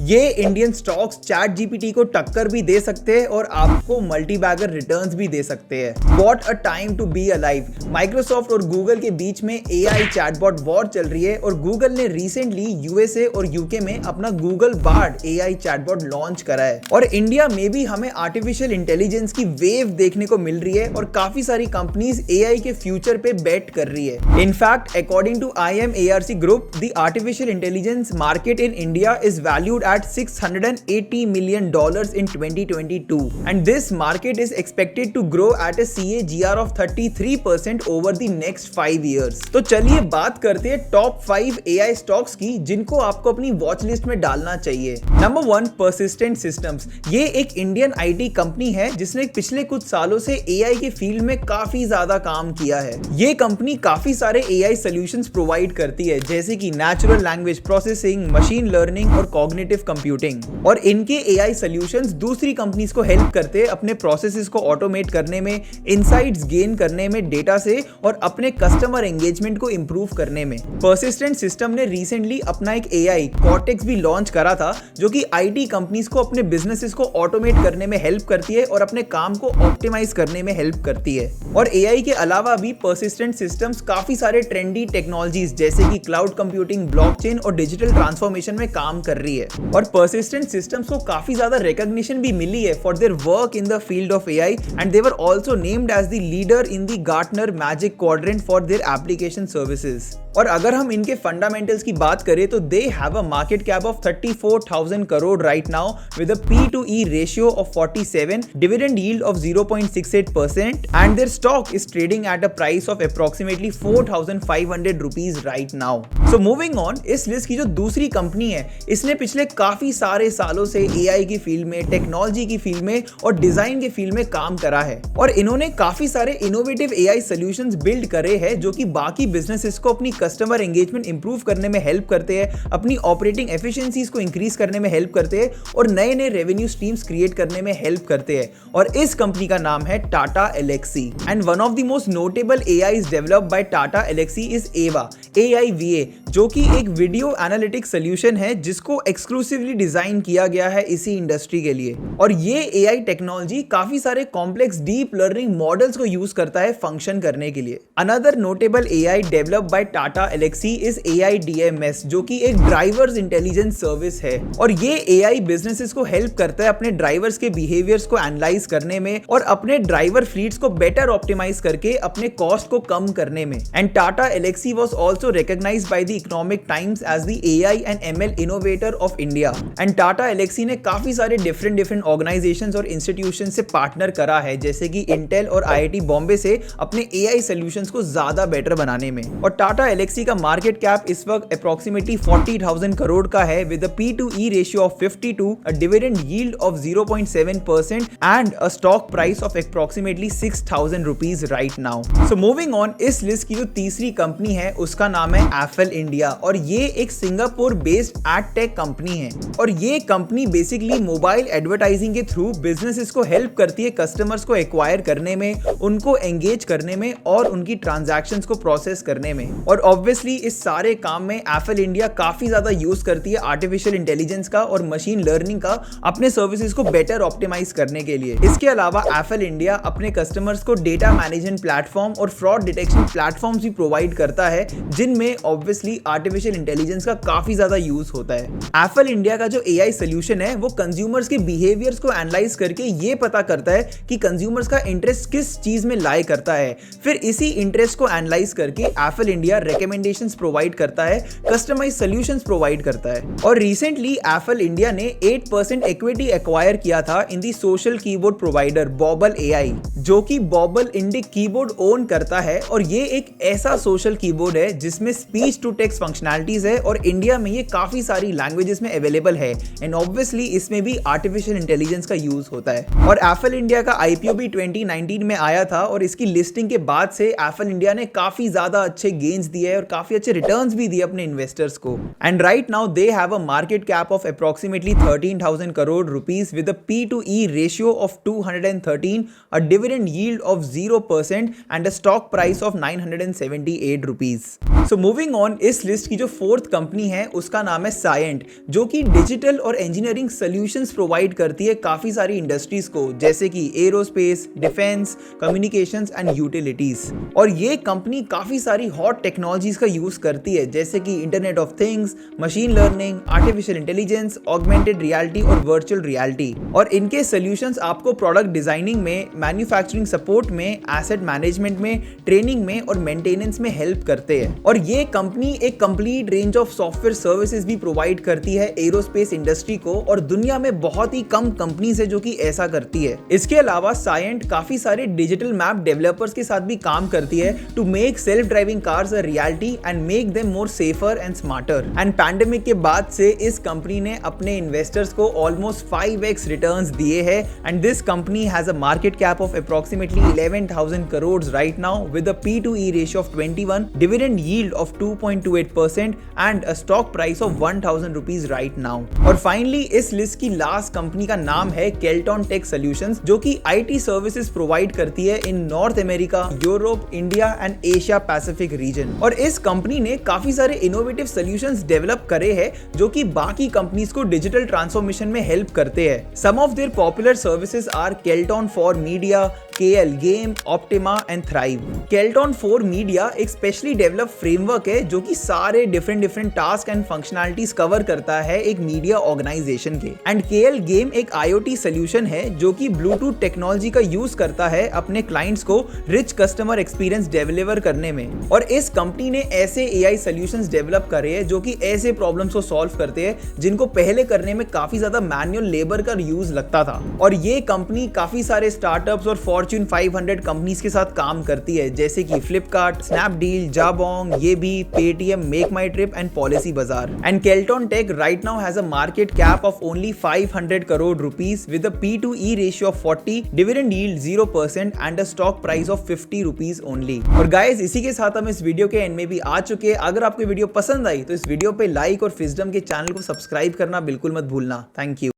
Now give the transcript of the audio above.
ये Indian stocks chat GPT को टक्कर भी दे सकते हैं और आपको मल्टी बैगर रिटर्न्स भी दे सकते हैं। What a time to be alive. Microsoft और गूगल के बीच में एआई चैटबॉट वॉर चल रही है और गूगल ने रिसेंटली यूएसए और यूके में अपना Google Bard AI chatbot launch करा है और इंडिया में भी हमें आर्टिफिशियल इंटेलिजेंस की वेव देखने को मिल रही है और काफी सारी कंपनीज एआई के फ्यूचर पे बेट कर रही है। In fact according to IMARC group, the artificial intelligence market in India is valued at $680 million in 2022 and this market is expected to grow at a CAGR of 33% over the next 5 years। तो चलिए बात करते हैं top 5 AI stocks की जिनको आपको अपनी watch list में डालना चाहिए। Number 1, Persistent Systems। ये एक इंडियन IT कंपनी है जिसने पिछले कुछ सालों से AI के फील्ड में काफी ज्यादा काम किया है। ये कंपनी काफी सारे AI सॉल्यूशंस प्रोवाइड करती है जैसे कि natural language processing, machine learning और कॉग्निटिव कंप्यूटिंग। और इनके एआई सॉल्यूशंस दूसरी कंपनीज को हेल्प करते हैं अपने प्रोसेसेस को ऑटोमेट करने में, इनसाइट्स गेन करने में डेटा से और अपने कस्टमर एंगेजमेंट को इंप्रूव करने में। पर्सिस्टेंट सिस्टम ने रिसेंटली अपना एक एआई कॉर्टेक्स भी लॉन्च करा था जो कि आईटी कंपनीज को अपने बिजनेसेस को ऑटोमेट करने में हेल्प करती है और अपने काम को ऑप्टिमाइज करने में हेल्प करती है। और एआई के अलावा भी पर्सिस्टेंट सिस्टम्स काफी सारे ट्रेंडी टेक्नोलॉजीज जैसे कि क्लाउड कंप्यूटिंग, ब्लॉकचेन और डिजिटल ट्रांसफॉर्मेशन में काम कर रही है। और Persistent Systems को काफी ज्यादा recognition भी मिली है for their work in the field of AI and they were also named as the leader in the Gartner Magic Quadrant for their application services। और अगर हम इनके फंडामेंटल्स की बात करें तो they have a market cap of 34,000 crore right now with a P/E ratio of 47, dividend yield of 0.68% and their stock is trading at a price of approximately 4,500 rupees right now। So moving on, इस list की जो दूसरी company है इसने पिछले काफी सारे सालों से एआई की फील्ड में, टेक्नोलॉजी की फील्ड में और डिजाइन की फील्ड में काम करा है और इन्होंने काफी सारे इनोवेटिव एआई सॉल्यूशंस बिल्ड करे हैं जो कि बाकी बिजनेसेस को अपनी कस्टमर एंगेजमेंट इंप्रूव करने में हेल्प करते हैं, अपनी ऑपरेटिंग एफिशिएंसीज को इंक्रीज करने में हेल्प करते हैं और नए नए रेवेन्यू स्ट्रीम्स क्रिएट करने में हेल्प करते हैं। और इस कंपनी का नाम है Tata Elxsi and one of the most notable AIs developed by Tata Elxsi is Ava AIVA जो कि एक वीडियो एनालिटिक्स सॉल्यूशन है जिसको एक्सक्लूसिवली डिजाइन किया गया है इसी इंडस्ट्री के लिए। और ये एआई टेक्नोलॉजी काफी सारे कॉम्प्लेक्स डीप लर्निंग मॉडल्स को यूज करता है फंक्शन करने के लिए। Another notable AI developed by Tata Elxsi is AIDMS जो कि एक ड्राइवर्स इंटेलिजेंस सर्विस है और ये एआई बिजनेसेस को हेल्प करता है अपने ड्राइवर्स के बिहेवियर्स को एनालाइज करने में और अपने ड्राइवर फ्लीट्स को बेटर ऑप्टिमाइज करके अपने कॉस्ट को कम करने में। And Tata Elxsi was also recognised by the Economic Times as the AI and ML innovator of India. And Tata Elxsi ने काफी सारे डिफरेंट ऑर्गेनाइजेशंस और इंस्टीट्यूशन से पार्टनर करा है जैसे कि इंटेल और IIT बॉम्बे से अपने एआई सॉल्यूशंस को ज्यादा बेटर बनाने में। और टाटा एलेक्सी का मार्केट कैप इस वक्त अप्रोक्सीमेटली 40,000 करोड़ का है with a P/E ratio of 52, a dividend yield of 0.7% and a stock price of approximately 6,000 rupees right now. So moving on, इस लिस्ट की जो तीसरी कंपनी है उसका नाम है एफएल इंडिया और ये एक Singapore based ed tech company है और ये कंपनी बेसिकली मोबाइल एडवर्टाइजिंग के थ्रू बिजनेसेस को हेल्प करती है कस्टमर्स को एक्वायर करने में, उनको एंगेज करने में और उनकी ट्रांजैक्शंस को प्रोसेस करने में। और ऑब्वियसली इस सारे काम में एफएल इंडिया काफी ज्यादा यूज करती है आर्टिफिशियल इंटेलिजेंस का और मशीन लर्निंग का अपने सर्विसेज को बेटर ऑप्टिमाइज करने के लिए। इसके अलावा एफएल इंडिया अपने कस्टमर्स को डेटा मैनेजमेंट प्लेटफॉर्म और फ्रॉड डिटेक्शन प्लेटफॉर्म्स भी प्रोवाइड करता है जिनमें ऑब्वियसली आर्टिफिशियल इंटेलिजेंस का काफी ज्यादा यूज होता है। एफएल इंडिया का जो एआई सॉल्यूशन है वो कंज्यूमर्स के बिहेवियर्स को एनालाइज करके ये पता करता है कि कंज्यूमर्स का इंटरेस्ट किस चीज में लाई करता है, फिर इसी इंटरेस्ट को एनालाइज करके एफएल इंडिया रिकमेंडेशंस प्रोवाइड करता है, कस्टमाइज्ड सॉल्यूशंस प्रोवाइड करता है। और रिसेंटली एफएल इंडिया ने 8% इक्विटी एक्वायर किया था इन दी सोशल कीबोर्ड प्रोवाइडर बॉबल एआई जो कि बॉबल इंडिक कीबोर्ड ओन करता है और ये एक ऐसा सोशल कीबोर्ड है जिसमें स्पीच टू टेक्स्ट फंक्शनैलिटीज है और इंडिया में ये काफी सारी लैंग्वेजेस में अवेलेबल है एंड ऑब्वियसली इसमें भी आर्टिफिशियल इंटेलिजेंस का यूज होता है। और एफएल इंडिया का आईपीओ भी 2019 में आया था और इसकी लिस्टिंग के बाद से एफएल इंडिया ने काफी ज्यादा अच्छे गेन्स दिए हैं और काफी अच्छे रिटर्न्स भी दिए अपने इन्वेस्टर्स को। And right now they have a market cap of approximately 13,000 crore rupees with a P/E ratio of 213, a dividend yield of 0% and a stock price of 978 rupees. So moving on, इस list की जो fourth company है उसका नाम है साइएंट जो कि digital और इंजीनियरिंग सॉल्यूशंस प्रोवाइड करती है काफी सारी इंडस्ट्रीज को, जैसे कि aerospace, defence, communications and utilities. और ये कंपनी काफी सारी हॉट टेक्नोलॉजीज का यूज करती है, जैसे कि internet of things, machine learning, artificial intelligence, augmented reality और वर्चुअल रियलिटी। और इनके सॉल्यूशंस आपको प्रोडक्ट डिजाइनिंग में, मैन्युफैक्चरिंग सपोर्ट में, एसेट मैनेजमेंट में, ट्रेनिंग में और मेंटेनेंस में हेल्प करते हैं। और ये कंपनी एक complete range of software services भी प्रोवाइड करती है एरोस्पेस इंडस्ट्री को, और दुनिया में बहुत ही कम कंपनीज है जो कि ऐसा करती है। इसके अलावा साइएंट काफी सारे डिजिटल मैप डेवलपर्स के साथ भी काम करती है to make self driving cars a reality and make them more safer and smarter. And pandemic के बाद से इस कंपनी ने अपने इन्वेस्टर्स को ऑलमोस्ट 5x रिटर्न्स दिए हैं, and this company has a market cap of approximately 11,000 crores right now with a P/E ratio of 21, dividend yield of 2.28% and a stock price of 1,000 rupees right now। और finally इस list की last company का नाम है केल्टॉन take solutions, जो कि IT services provide करती है in North America, Europe, India and Asia Pacific region. और इस कंपनी ने काफी सारे इनोवेटिव सॉल्यूशंस डेवलप करे हैं जो कि बाकी कंपनीज को डिजिटल ट्रांसफॉर्मेशन में हेल्प करते हैं। Some of their popular services are Kelton for media, KL game, Optima and Thrive. Kelton for media एक स्पेशली डेवलप फ्रेमवर्क है जो कि सारे different task and functionalities cover करता है एक मीडिया ऑर्गेनाइजेशन के। एंड KL गेम एक IoT सोल्यूशन है जो कि ब्लूटूथ टेक्नोलॉजी का यूज करता है अपने क्लाइंट्स को रिच कस्टमर एक्सपीरियंस डिलीवर करने में। और इस कंपनी ने ऐसे AI सॉल्यूशंस डेवलप करे हैं जो कि ऐसे प्रॉब्लम्स को सॉल्व करते हैं जिनको पहले करने में काफी ज्यादा मैनुअल लेबर का यूज लगता था। और ये कंपनी काफी सारे स्टार्टअप्स और फॉर्च्यून 500 कंपनीज के साथ काम करती है, जैसे कि फ्लिपकार्ट, स्नैपडील, जाबोंग, ये भी, Paytm, Make My Trip and Policy Bazaar. And Kelton tech right now has a market cap of only 500 crore rupees with a P/E ratio of 40, dividend yield 0% and a stock price of 50 rupees only। और guys, इसी के साथ हम इस video के and में भी आ चुके हैं। अगर आपको वीडियो पसंद आई तो इस वीडियो पे लाइक और फिजडम के चैनल को सब्सक्राइब करना बिल्कुल मत भूलना। Thank you.